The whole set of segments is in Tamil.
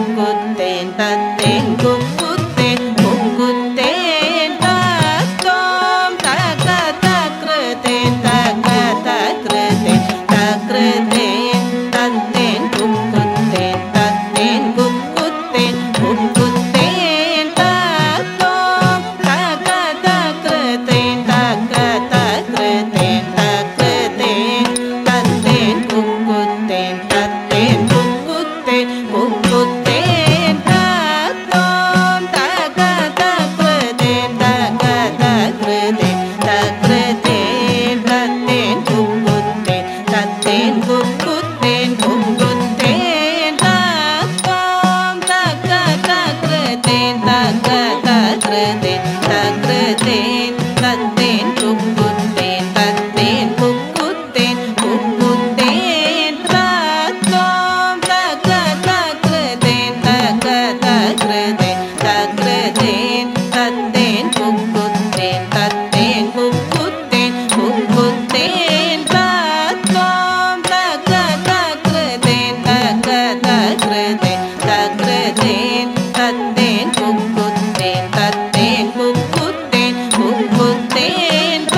குக்குத்தேன் தத்தேன் குக்குத்தேன் குக்குத்தேன் தத்தோம் தக தக்ருதேன் தக தக்ருதேன் தக்ருதேன் தத்தேன் குக்குத்தேன் தத்தேன் குக்குத்தேன் குக்குத்தேன் தத்தோம் தக தக்ருதேன் தக தக்ருதேன் தக்ருதேன் தத்தேன் குக்குத்தேன் தத்தேன் குக்குத்தேன் குக்குத்தேன் தத்தோம் தக தக்ருதேன் தக தக்ருதேன் தக்ருதேன் தத்தேன் குக்குத்தேன் தத்தேன் குக்குத்தேன் குக்குத்தேன் தத்தோம் தக தக்ருதேன் தக தக்ருதேன் தக்ருதேன் தத்தேன் குக்குத்தேன் தத்தேன் குக்குத்தேன் குக்குத்தேன் தத்தோம் தக தக்ருதேன் தக தக்ருதேன் தக்ருதேன் தத்தேன் குக்குத்தேன் தத்தேன் குக்குத்தேன் குக்குத்தேன் தத்தோம் தக தக்ருதேன் தக தக்ருதேன் தக்ருதேன் தத்தேன் குக்குத்தேன் தத்தேன் குக்குத்தேன் குக்குத்தேன்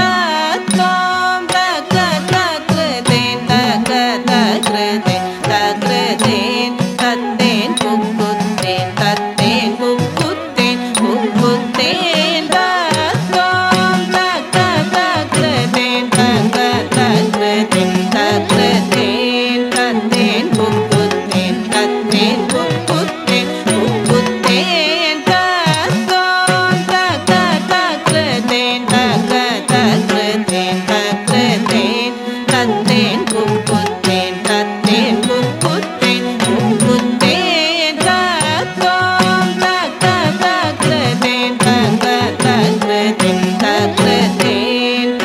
தத்தோம் தக தக்ருதேன் தக தக்ருதேன் தக்ருதேன் தத்தேன் குக்குத்தேன் தத்தேன் குக்குத்தேன் குக்குத்தேன் தத்தோம் தக தக்ருதேன் தக தக்ருதேன் தக்ருதேன் தத்தேன் குக்குத்தேன் தத்தேன் குக்குத்தேன் குக்குத்தேன் தத்தோம் தக தக்ருதேன் தக தக்ருதேன் தக்ருதேன் தத்தேன் குக்குத்தேன் தத்தேன் குக்குத்தேன் குக்குத்தேன் தத்தோம் தக தக்ருதேன் தக தக்ருதேன் தக்ருதேன்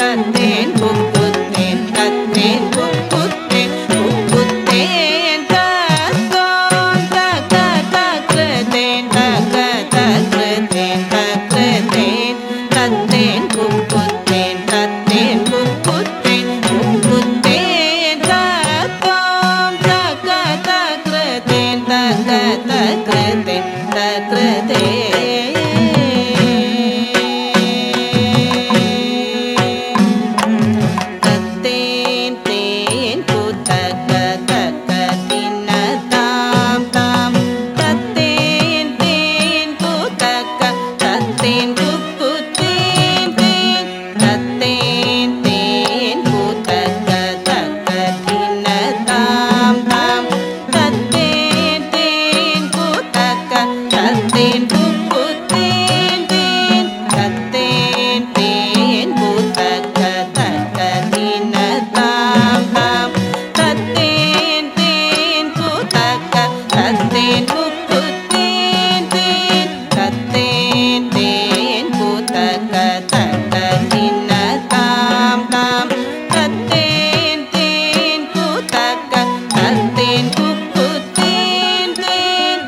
தத்தேன் குக்குத்தேன் தத்தேன் குக்குத்தேன் குக்குத்தேன் தத்தோம் தக தக்ருதேன் தக தக்ருதேன் தக்ருதேன் தத்தேன் குக்குத்தேன் தத்தேன் குக்குத்தேன் குக்குத்தேன் தத்தோம் தக தக்ருதேன் தக தக்ருதேன் தக்ருதேன் தத்தேன் தேன் குத்தக தக்க தின்ன தாம் தாம் தத்தேன் தேன் குத்தக தத்தேன் குக்குத்தேன் தேன் தத்தேன் தேன் குத்தக தக்க தின்ன தாம் தாம் தத்தேன் தேன் குத்தக தத்தேன் குக்குத்தேன் தேன் தத்தேன் தேன் குத்தக தக்க தின்ன தாம் தாம் தத்தேன் தேன் குத்தக தத்தேன் குக்குத்தேன் தேன் தத்தேன் தேன் குத்தக தக்க தின்ன தாம் தாம் தத்தேன் தேன் குத்தக தத்தேன் குக்குத்தேன் தேன்